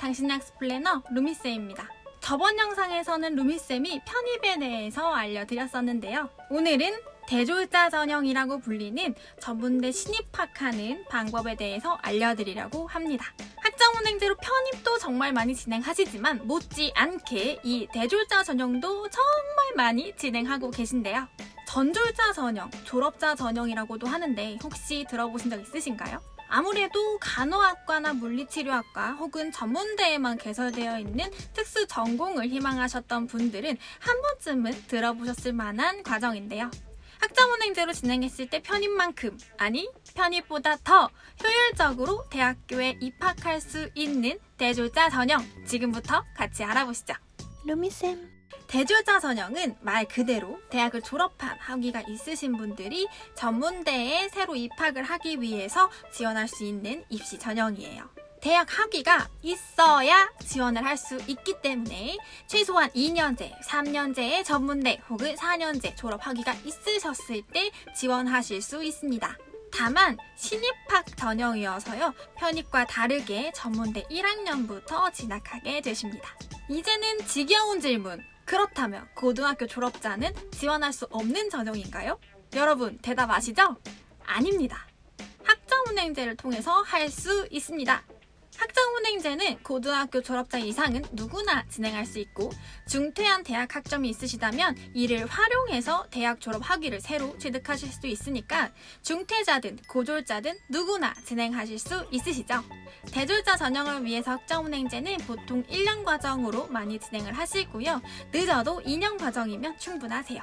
당신 학습 플래너 루미쌤입니다. 저번 영상에서는 루미쌤이 편입에 대해서 알려드렸었는데요. 오늘은 대졸자 전형이라고 불리는 전문대 신입학하는 방법에 대해서 알려드리려고 합니다. 학점은행제로 편입도 정말 많이 진행하시지만 못지않게 이 대졸자 전형도 정말 많이 진행하고 계신데요. 전졸자 전형, 졸업자 전형이라고도 하는데 혹시 들어보신 적 있으신가요? 아무래도 간호학과나 물리치료학과 혹은 전문대에만 개설되어 있는 특수 전공을 희망하셨던 분들은 한 번쯤은 들어보셨을 만한 과정인데요. 학점은행제로 진행했을 때 편입만큼, 아니 편입보다 더 효율적으로 대학교에 입학할 수 있는 대졸자 전형, 지금부터 같이 알아보시죠. 루미쌤. 대졸자 전형은 말 그대로 대학을 졸업한 학위가 있으신 분들이 전문대에 새로 입학을 하기 위해서 지원할 수 있는 입시 전형이에요. 대학 학위가 있어야 지원을 할 수 있기 때문에 최소한 2년제, 3년제의 전문대 혹은 4년제 졸업 학위가 있으셨을 때 지원하실 수 있습니다. 다만 신입학 전형이어서요, 편입과 다르게 전문대 1학년부터 진학하게 되십니다. 이제는 지겨운 질문, 그렇다면 고등학교 졸업자는 지원할 수 없는 전형인가요? 여러분 대답 아시죠? 아닙니다. 학점은행제를 통해서 할 수 있습니다. 학점은행제는 고등학교 졸업자 이상은 누구나 진행할 수 있고, 중퇴한 대학 학점이 있으시다면 이를 활용해서 대학 졸업 학위를 새로 취득하실 수 있으니까 중퇴자든 고졸자든 누구나 진행하실 수 있으시죠. 대졸자 전형을 위해서 학점은행제는 보통 1년 과정으로 많이 진행을 하시고요. 늦어도 2년 과정이면 충분하세요.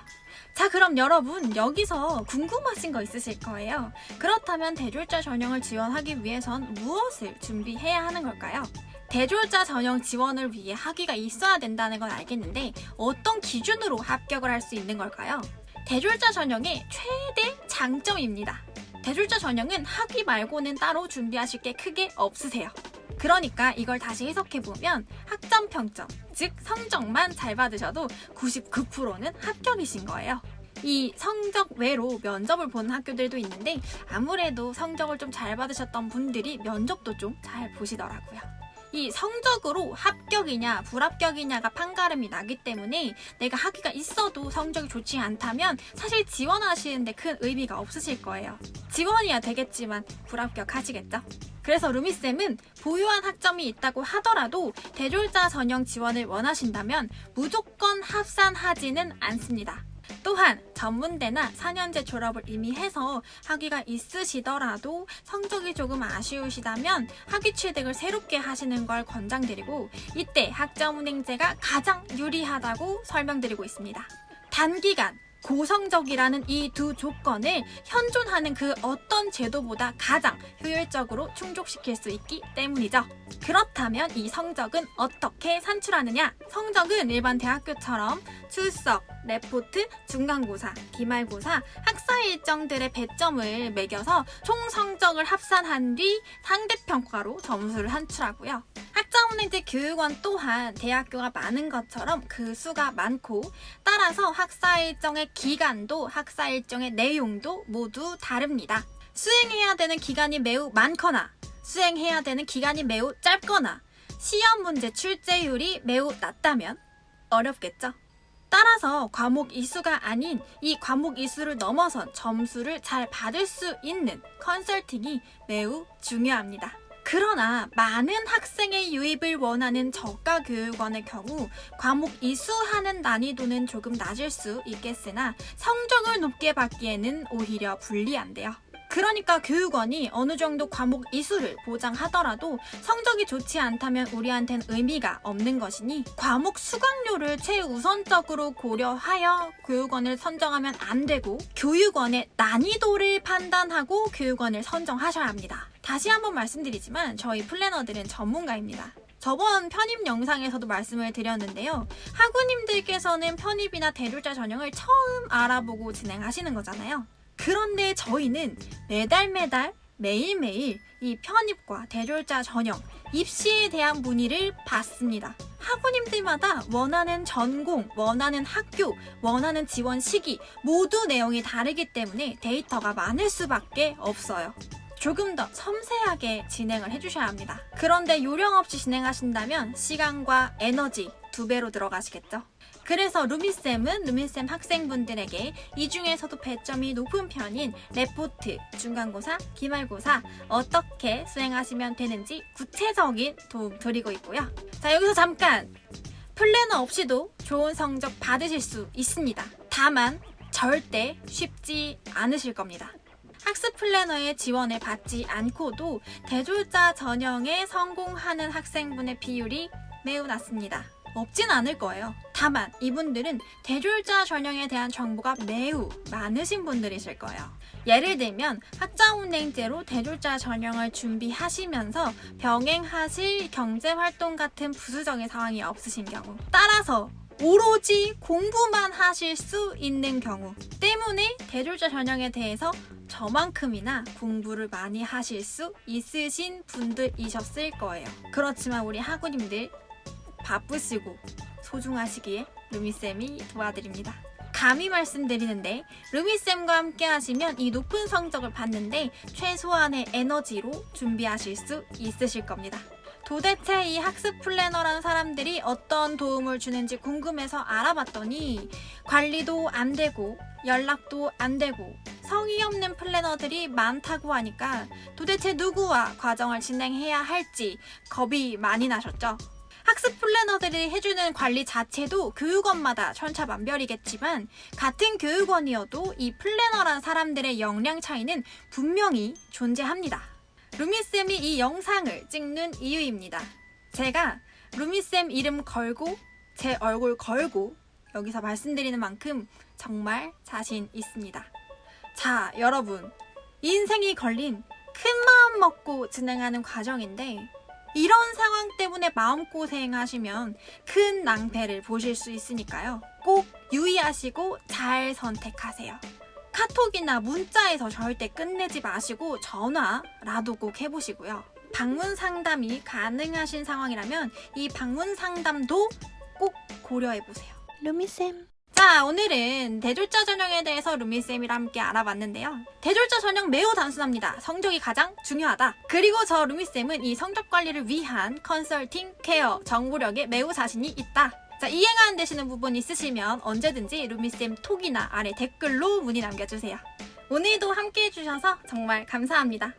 자, 그럼 여러분 여기서 궁금하신 거 있으실 거예요. 그렇다면 대졸자 전형을 지원하기 위해선 무엇을 준비해야 하는 걸까요? 대졸자 전형 지원을 위해 학위가 있어야 된다는 건 알겠는데 어떤 기준으로 합격을 할 수 있는 걸까요? 대졸자 전형의 최대 장점입니다. 대졸자 전형은 학위 말고는 따로 준비하실 게 크게 없으세요. 그러니까 이걸 다시 해석해보면 학점 평점, 즉 성적만 잘 받으셔도 99%는 합격이신 거예요. 이 성적 외로 면접을 보는 학교들도 있는데 아무래도 성적을 좀 잘 받으셨던 분들이 면접도 좀 잘 보시더라고요. 이 성적으로 합격이냐 불합격이냐가 판가름이 나기 때문에 내가 학위가 있어도 성적이 좋지 않다면 사실 지원하시는데 큰 의미가 없으실 거예요. 지원이야 되겠지만 불합격하시겠죠? 그래서 루미쌤은 보유한 학점이 있다고 하더라도 대졸자 전형 지원을 원하신다면 무조건 합산하지는 않습니다. 또한 전문대나 4년제 졸업을 이미 해서 학위가 있으시더라도 성적이 조금 아쉬우시다면 학위 취득을 새롭게 하시는 걸 권장드리고, 이때 학점은행제가 가장 유리하다고 설명드리고 있습니다. 단기간 고성적이라는 이 두 조건을 현존하는 그 어떤 제도보다 가장 효율적으로 충족시킬 수 있기 때문이죠. 그렇다면 이 성적은 어떻게 산출하느냐? 성적은 일반 대학교처럼 출석, 레포트, 중간고사, 기말고사, 학사 일정들의 배점을 매겨서 총 성적을 합산한 뒤 상대평가로 점수를 산출하고요. 학점은행제 교육원 또한 대학교가 많은 것처럼 그 수가 많고, 따라서 학사 일정의 기간도 학사 일정의 내용도 모두 다릅니다. 수행해야 되는 기간이 매우 많거나 수행해야 되는 기간이 매우 짧거나 시험 문제 출제율이 매우 낮다면 어렵겠죠. 따라서 과목 이수가 아닌 이 과목 이수를 넘어선 점수를 잘 받을 수 있는 컨설팅이 매우 중요합니다. 그러나 많은 학생의 유입을 원하는 저가 교육원의 경우 과목 이수하는 난이도는 조금 낮을 수 있겠으나 성적을 높게 받기에는 오히려 불리한데요. 그러니까 교육원이 어느 정도 과목 이수를 보장하더라도 성적이 좋지 않다면 우리한테는 의미가 없는 것이니 과목 수강료를 최우선적으로 고려하여 교육원을 선정하면 안 되고, 교육원의 난이도를 판단하고 교육원을 선정하셔야 합니다. 다시 한번 말씀드리지만 저희 플래너들은 전문가입니다. 저번 편입 영상에서도 말씀을 드렸는데요. 학우님들께서는 편입이나 대졸자 전형을 처음 알아보고 진행하시는 거잖아요. 그런데 저희는 매달 매일매일 이 편입과 대졸자 전형, 입시에 대한 문의를 받습니다. 학우님들마다 원하는 전공, 원하는 학교, 원하는 지원 시기 모두 내용이 다르기 때문에 데이터가 많을 수밖에 없어요. 조금 더 섬세하게 진행을 해주셔야 합니다. 그런데 요령 없이 진행하신다면 시간과 에너지 2배로 들어가시겠죠. 그래서 루미쌤은 루미쌤 학생분들에게 이 중에서도 배점이 높은 편인 레포트, 중간고사, 기말고사 어떻게 수행하시면 되는지 구체적인 도움 드리고 있고요. 자, 여기서 잠깐! 플래너 없이도 좋은 성적 받으실 수 있습니다. 다만 절대 쉽지 않으실 겁니다. 학습 플래너의 지원을 받지 않고도 대졸자 전형에 성공하는 학생분의 비율이 매우 낮습니다. 없진 않을 거예요. 다만 이분들은 대졸자 전형에 대한 정보가 매우 많으신 분들이실 거예요. 예를 들면 학자운행제로 대졸자 전형을 준비하시면서 병행하실 경제활동 같은 부수적인 상황이 없으신 경우, 따라서 오로지 공부만 하실 수 있는 경우 때문에 대졸자 전형에 대해서 저만큼이나 공부를 많이 하실 수 있으신 분들이셨을 거예요. 그렇지만 우리 학우님들 바쁘시고 소중하시기에 루미쌤이 도와드립니다. 감히 말씀드리는데 루미쌤과 함께 하시면 이 높은 성적을 받는데 최소한의 에너지로 준비하실 수 있으실 겁니다. 도대체 이 학습 플래너라는 사람들이 어떤 도움을 주는지 궁금해서 알아봤더니 관리도 안 되고 연락도 안 되고 성의 없는 플래너들이 많다고 하니까 도대체 누구와 과정을 진행해야 할지 겁이 많이 나셨죠? 학습 플래너들이 해주는 관리 자체도 교육원마다 천차만별이겠지만 같은 교육원이어도 이 플래너란 사람들의 역량 차이는 분명히 존재합니다. 루미쌤이 이 영상을 찍는 이유입니다. 제가 루미쌤 이름 걸고 제 얼굴 걸고 여기서 말씀드리는 만큼 정말 자신 있습니다. 자, 여러분, 인생이 걸린 큰 마음 먹고 진행하는 과정인데 이런 상황 때문에 마음고생하시면 큰 낭패를 보실 수 있으니까요. 꼭 유의하시고 잘 선택하세요. 카톡이나 문자에서 절대 끝내지 마시고 전화라도 꼭 해보시고요. 방문 상담이 가능하신 상황이라면 이 방문 상담도 꼭 고려해보세요. 루미쌤. 자, 오늘은 대졸자 전형에 대해서 루미쌤이랑 함께 알아봤는데요. 대졸자 전형 매우 단순합니다. 성적이 가장 중요하다. 그리고 저 루미쌤은 이 성적 관리를 위한 컨설팅, 케어, 정보력에 매우 자신이 있다. 자, 이해가 안 되시는 부분 있으시면 언제든지 루미쌤 톡이나 아래 댓글로 문의 남겨주세요. 오늘도 함께 해주셔서 정말 감사합니다.